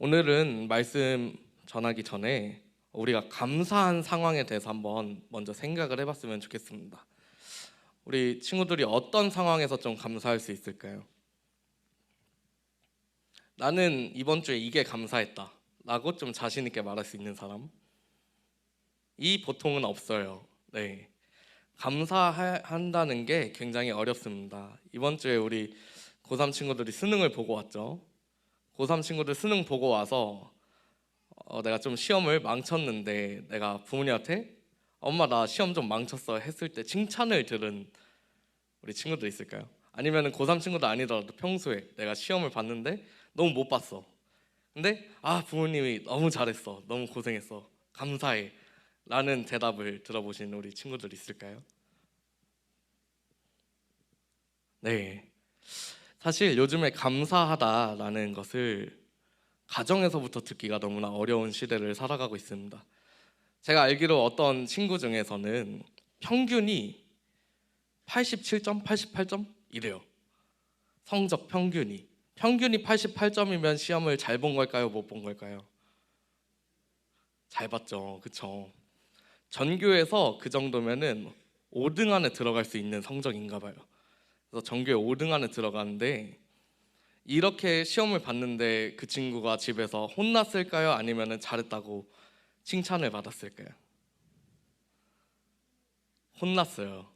오늘은 말씀 전하기 전에 우리가 감사한 상황에 대해서 한번 먼저 생각을 해봤으면 좋겠습니다. 우리 친구들이 어떤 상황에서 좀 감사할 수 있을까요? 나는 이번 주에 이게 감사했다 라고 좀 자신 있게 말할 수 있는 사람? 이 보통은 없어요. 네, 감사한다는 게 굉장히 어렵습니다. 이번 주에 우리 고3 친구들이 수능을 보고 왔죠. 고3 친구들 수능 보고 와서 내가 좀 시험을 망쳤는데 내가 부모님한테 엄마 나 시험 좀 망쳤어 했을 때 칭찬을 들은 우리 친구들 있을까요? 아니면 고3 친구도 아니더라도 평소에 내가 시험을 봤는데 너무 못 봤어. 근데 부모님이 너무 잘했어, 너무 고생했어, 감사해 라는 대답을 들어보신 우리 친구들 있을까요? 네, 사실 요즘에 감사하다라는 것을 가정에서부터 듣기가 너무나 어려운 시대를 살아가고 있습니다. 제가 알기로 어떤 친구 중에서는 평균이 87점, 88점 이래요. 성적 평균이 88점이면 시험을 잘 본 걸까요? 못 본 걸까요? 잘 봤죠, 그쵸? 전교에서 그 정도면은 5등 안에 들어갈 수 있는 성적인가 봐요. 그래서 전교에 5등 안에 들어가는데 이렇게 시험을 봤는데 그 친구가 집에서 혼났을까요? 아니면 잘했다고 칭찬을 받았을까요? 혼났어요.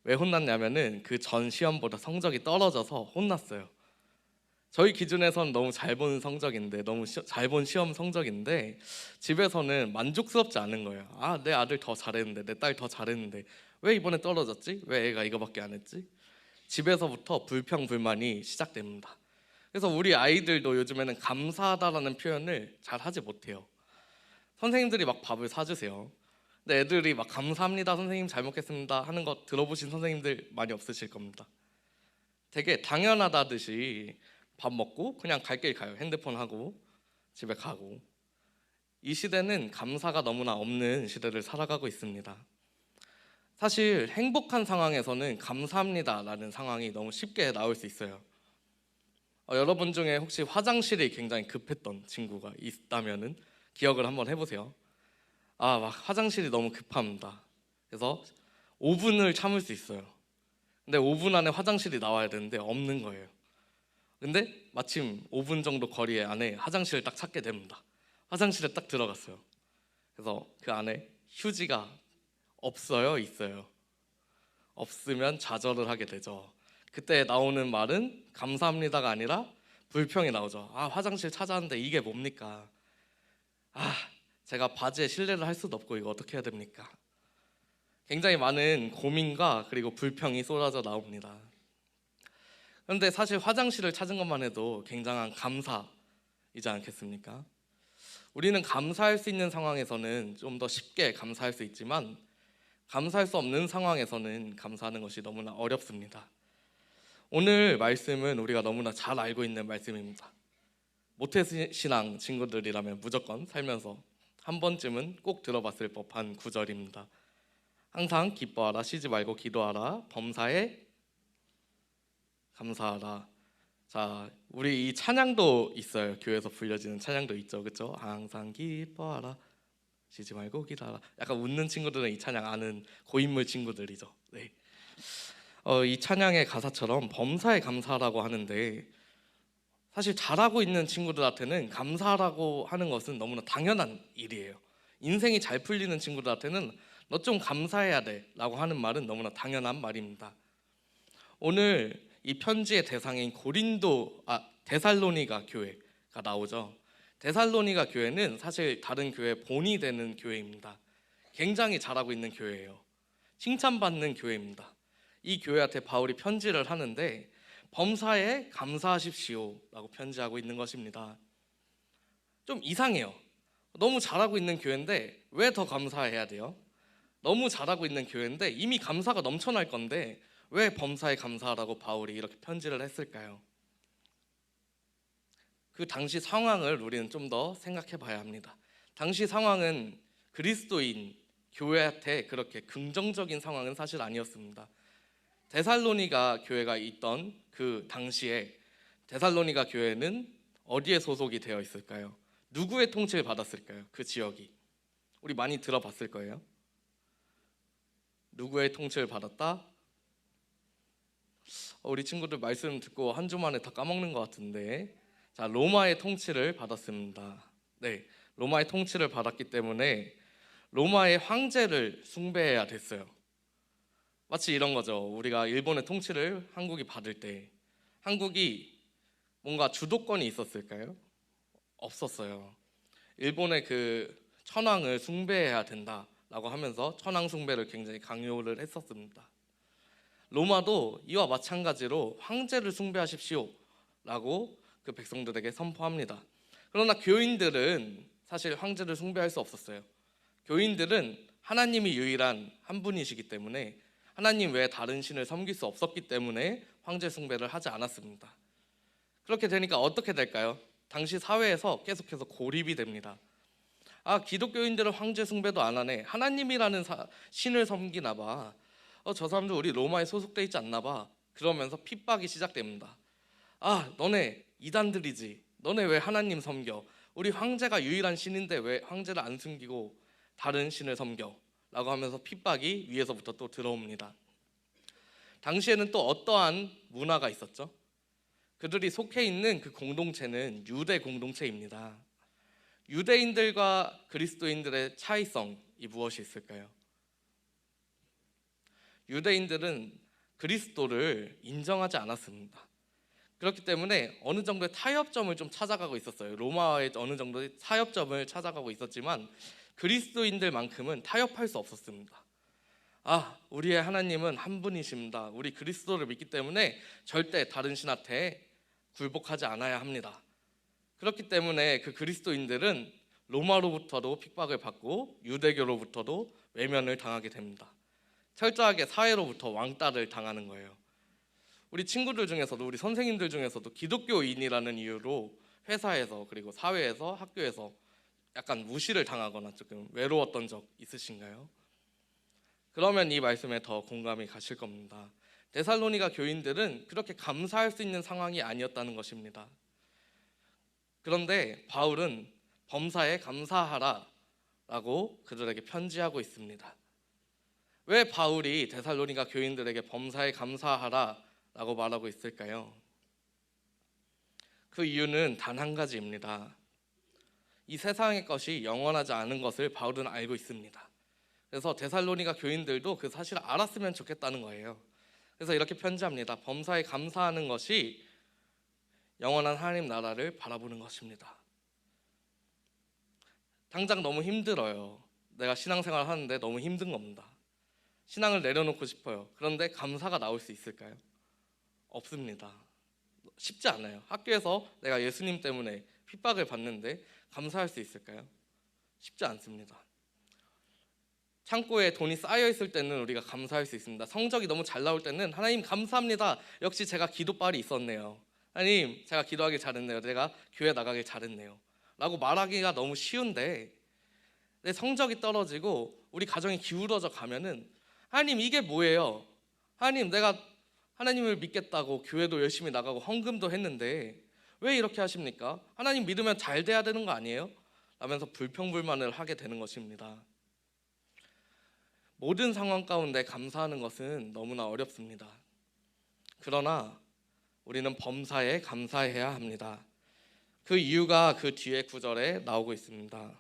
왜 혼났냐면은 그 전 시험보다 성적이 떨어져서 혼났어요. 저희 기준에선 너무 잘 본 성적인데, 너무 잘 본 시험 성적인데 집에서는 만족스럽지 않은 거예요. 내 아들 더 잘했는데, 내 딸 더 잘했는데 왜 이번에 떨어졌지? 왜 애가 이거밖에 안 했지? 집에서부터 불평불만이 시작됩니다. 그래서 우리 아이들도 요즘에는 감사하다라는 표현을 잘 하지 못해요. 선생님들이 막 밥을 사주세요. 근데 애들이 막 감사합니다 선생님 잘 먹겠습니다 하는 거 들어보신 선생님들 많이 없으실 겁니다. 되게 당연하다듯이 밥 먹고 그냥 갈 길 가요. 핸드폰 하고 집에 가고. 이 시대는 감사가 너무나 없는 시대를 살아가고 있습니다. 사실 행복한 상황에서는 감사합니다라는 상황이 너무 쉽게 나올 수 있어요. 여러분 중에 혹시 화장실이 굉장히 급했던 친구가 있다면은 기억을 한번 해보세요. 막 화장실이 너무 급합니다. 그래서 5분을 참을 수 있어요. 근데 5분 안에 화장실이 나와야 되는데 없는 거예요. 근데 마침 5분 정도 거리 안에 화장실을 딱 찾게 됩니다. 화장실에 딱 들어갔어요. 그래서 그 안에 휴지가 없어요, 있어요? 없으면 좌절을 하게 되죠. 그때 나오는 말은 감사합니다가 아니라 불평이 나오죠. 화장실 찾았는데 이게 뭡니까? 제가 바지에 실례를 할 수도 없고 이거 어떻게 해야 됩니까? 굉장히 많은 고민과 그리고 불평이 쏟아져 나옵니다. 그런데 사실 화장실을 찾은 것만 해도 굉장한 감사이지 않겠습니까? 우리는 감사할 수 있는 상황에서는 좀 더 쉽게 감사할 수 있지만 감사할 수 없는 상황에서는 감사하는 것이 너무나 어렵습니다. 오늘 말씀은 우리가 너무나 잘 알고 있는 말씀입니다. 모태신앙 친구들이라면 무조건 살면서 한 번쯤은 꼭 들어봤을 법한 구절입니다. 항상 기뻐하라, 쉬지 말고 기도하라, 범사에 감사하라. 자, 우리 이 찬양도 있어요. 교회에서 불려지는 찬양도 있죠, 그렇죠? 항상 기뻐하라, 쉬지 말고 기도하라. 약간 웃는 친구들은 이 찬양 아는 고인물 친구들이죠. 네. 이 찬양의 가사처럼 범사에 감사하라고 하는데 사실 잘하고 있는 친구들한테는 감사하라고 하는 것은 너무나 당연한 일이에요. 인생이 잘 풀리는 친구들한테는 너 좀 감사해야 돼 라고 하는 말은 너무나 당연한 말입니다. 오늘 이 편지의 대상인 데살로니가 교회가 나오죠. 데살로니가 교회는 사실 다른 교회 본이 되는 교회입니다. 굉장히 잘하고 있는 교회예요. 칭찬받는 교회입니다. 이 교회한테 바울이 편지를 하는데 범사에 감사하십시오 라고 편지하고 있는 것입니다. 좀 이상해요. 너무 잘하고 있는 교회인데 왜 더 감사해야 돼요? 너무 잘하고 있는 교회인데 이미 감사가 넘쳐날 건데 왜 범사에 감사하라고 바울이 이렇게 편지를 했을까요? 그 당시 상황을 우리는 좀 더 생각해 봐야 합니다. 당시 상황은 그리스도인 교회한테 그렇게 긍정적인 상황은 사실 아니었습니다. 데살로니가 교회가 있던 그 당시에 데살로니가 교회는 어디에 소속이 되어 있을까요? 누구의 통치를 받았을까요? 그 지역이 우리 많이 들어봤을 거예요. 누구의 통치를 받았다? 우리 친구들 말씀 듣고 한 주 만에 다 까먹는 것 같은데, 자, 로마의 통치를 받았습니다. 네, 로마의 통치를 받았기 때문에 로마의 황제를 숭배해야 됐어요. 마치 이런 거죠. 우리가 일본의 통치를 한국이 받을 때 한국이 뭔가 주도권이 있었을까요? 없었어요. 일본의 그 천황을 숭배해야 된다라고 하면서 천황 숭배를 굉장히 강요를 했었습니다. 로마도 이와 마찬가지로 황제를 숭배하십시오라고 그 백성들에게 선포합니다. 그러나 교인들은 사실 황제를 숭배할 수 없었어요. 교인들은 하나님이 유일한 한 분이시기 때문에 하나님 외에 다른 신을 섬길 수 없었기 때문에 황제 숭배를 하지 않았습니다. 그렇게 되니까 어떻게 될까요? 당시 사회에서 계속해서 고립이 됩니다. 아, 기독교인들은 황제 숭배도 안 하네. 하나님이라는 신을 섬기나 봐. 저 사람들 우리 로마에 소속돼 있지 않나 봐. 그러면서 핍박이 시작됩니다. 아, 너네 이단들이지. 너네 왜 하나님 섬겨? 우리 황제가 유일한 신인데 왜 황제를 안 숨기고 다른 신을 섬겨? 라고 하면서 핍박이 위에서부터 또 들어옵니다. 당시에는 또 어떠한 문화가 있었죠? 그들이 속해 있는 그 공동체는 유대 공동체입니다. 유대인들과 그리스도인들의 차이성이 무엇이 있을까요? 유대인들은 그리스도를 인정하지 않았습니다. 그렇기 때문에 어느 정도의 타협점을 좀 찾아가고 있었어요. 로마의 어느 정도의 타협점을 찾아가고 있었지만 그리스도인들만큼은 타협할 수 없었습니다. 아, 우리의 하나님은 한 분이십니다. 우리 그리스도를 믿기 때문에 절대 다른 신한테 굴복하지 않아야 합니다. 그렇기 때문에 그 그리스도인들은 로마로부터도 핍박을 받고 유대교로부터도 외면을 당하게 됩니다. 철저하게 사회로부터 왕따를 당하는 거예요. 우리 친구들 중에서도 우리 선생님들 중에서도 기독교인이라는 이유로 회사에서 그리고 사회에서 학교에서 약간 무시를 당하거나 조금 외로웠던 적 있으신가요? 그러면 이 말씀에 더 공감이 가실 겁니다. 데살로니가 교인들은 그렇게 감사할 수 있는 상황이 아니었다는 것입니다. 그런데 바울은 범사에 감사하라 라고 그들에게 편지하고 있습니다. 왜 바울이 데살로니가 교인들에게 범사에 감사하라 라고 말하고 있을까요? 그 이유는 단 한 가지입니다. 이 세상의 것이 영원하지 않은 것을 바울은 알고 있습니다. 그래서 데살로니가 교인들도 그 사실을 알았으면 좋겠다는 거예요. 그래서 이렇게 편지합니다. 범사에 감사하는 것이 영원한 하나님 나라를 바라보는 것입니다. 당장 너무 힘들어요. 내가 신앙생활 하는데 너무 힘든 겁니다. 신앙을 내려놓고 싶어요. 그런데 감사가 나올 수 있을까요? 없습니다. 쉽지 않아요. 학교에서 내가 예수님 때문에 핍박을 받는데 감사할 수 있을까요? 쉽지 않습니다. 창고에 돈이 쌓여 있을 때는 우리가 감사할 수 있습니다. 성적이 너무 잘 나올 때는 하나님 감사합니다. 역시 제가 기도빨이 있었네요. 하나님 제가 기도하길 잘했네요. 내가 교회 나가길 잘했네요. 라고 말하기가 너무 쉬운데 내 성적이 떨어지고 우리 가정이 기울어져 가면은 하나님 이게 뭐예요? 하나님 내가 하나님을 믿겠다고 교회도 열심히 나가고 헌금도 했는데 왜 이렇게 하십니까? 하나님 믿으면 잘 돼야 되는 거 아니에요? 라면서 불평불만을 하게 되는 것입니다. 모든 상황 가운데 감사하는 것은 너무나 어렵습니다. 그러나 우리는 범사에 감사해야 합니다. 그 이유가 그 뒤에 구절에 나오고 있습니다.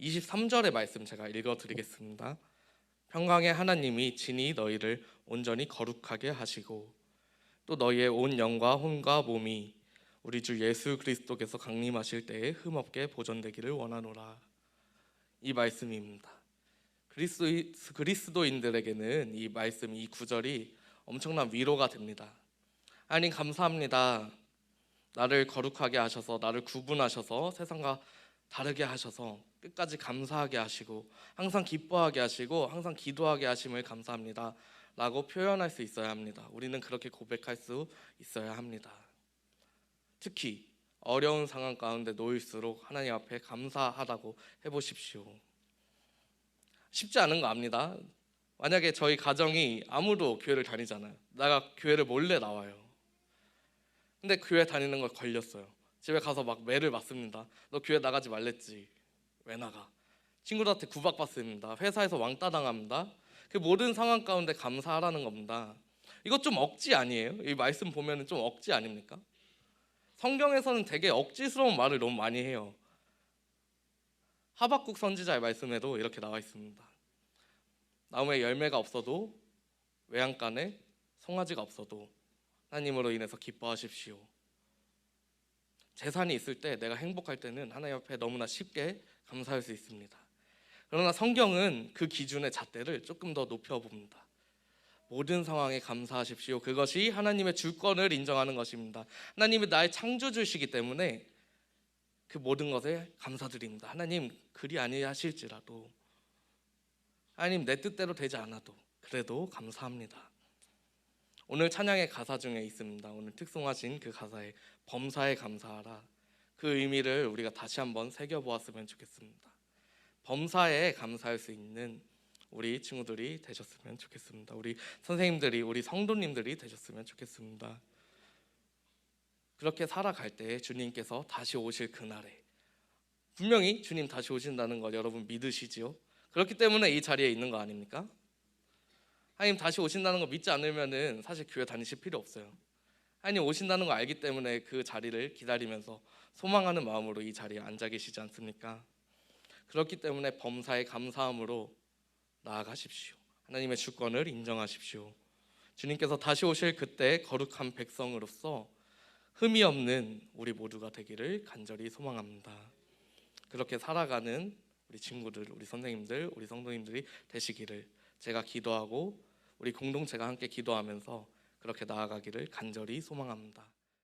23절의 말씀 제가 읽어드리겠습니다. 평강의 하나님이 진히 너희를 온전히 거룩하게 하시고 또 너희의 온 영과 혼과 몸이 우리 주 예수 그리스도께서 강림하실 때에 흠없게 보존되기를 원하노라. 이 말씀입니다. 그리스도인들에게는 이 말씀, 이 구절이 엄청난 위로가 됩니다. 하나님 감사합니다. 나를 거룩하게 하셔서 나를 구분하셔서 세상과 다르게 하셔서 끝까지 감사하게 하시고 항상 기뻐하게 하시고 항상 기도하게 하심을 감사합니다 라고 표현할 수 있어야 합니다. 우리는 그렇게 고백할 수 있어야 합니다. 특히 어려운 상황 가운데 놓일수록 하나님 앞에 감사하다고 해보십시오. 쉽지 않은 거 압니다. 만약에 저희 가정이 아무도 교회를 다니잖아요. 내가 교회를 몰래 나와요. 근데 교회 다니는 걸 걸렸어요. 집에 가서 막 매를 맞습니다. 너 교회 나가지 말랬지. 왜 나가? 친구들한테 구박받습니다. 회사에서 왕따 당합니다. 그 모든 상황 가운데 감사하라는 겁니다. 이거 좀 억지 아니에요? 이 말씀 보면은 좀 억지 아닙니까? 성경에서는 되게 억지스러운 말을 너무 많이 해요. 하박국 선지자의 말씀에도 이렇게 나와 있습니다. 나무에 열매가 없어도 외양간에 송아지가 없어도 하나님으로 인해서 기뻐하십시오. 재산이 있을 때, 내가 행복할 때는 하나님 앞에 너무나 쉽게 감사할 수 있습니다. 그러나 성경은 그 기준의 잣대를 조금 더 높여봅니다. 모든 상황에 감사하십시오. 그것이 하나님의 주권을 인정하는 것입니다. 하나님이 나의 창조주시기 때문에 그 모든 것에 감사드립니다. 하나님 그리 아니하실지라도, 하나님 내 뜻대로 되지 않아도 그래도 감사합니다. 오늘 찬양의 가사 중에 있습니다. 오늘 특송하신 그 가사에 범사에 감사하라. 그 의미를 우리가 다시 한번 새겨보았으면 좋겠습니다. 범사에 감사할 수 있는 우리 친구들이 되셨으면 좋겠습니다. 우리 선생님들이, 우리 성도님들이 되셨으면 좋겠습니다. 그렇게 살아갈 때 주님께서 다시 오실 그날에 분명히 주님 다시 오신다는 걸 여러분 믿으시지요? 그렇기 때문에 이 자리에 있는 거 아닙니까? 하나님 다시 오신다는 거 믿지 않으면은 사실 교회 다니실 필요 없어요. 하나님 오신다는 거 알기 때문에 그 자리를 기다리면서 소망하는 마음으로 이 자리에 앉아 계시지 않습니까? 그렇기 때문에 범사에 감사함으로 나아가십시오. 하나님의 주권을 인정하십시오. 주님께서 다시 오실 그때 거룩한 백성으로서 흠이 없는 우리 모두가 되기를 간절히 소망합니다. 그렇게 살아가는 우리 친구들, 우리 선생님들, 우리 성도님들이 되시기를 제가 기도하고 우리 공동체가 함께 기도하면서 그렇게 나아가기를 간절히 소망합니다.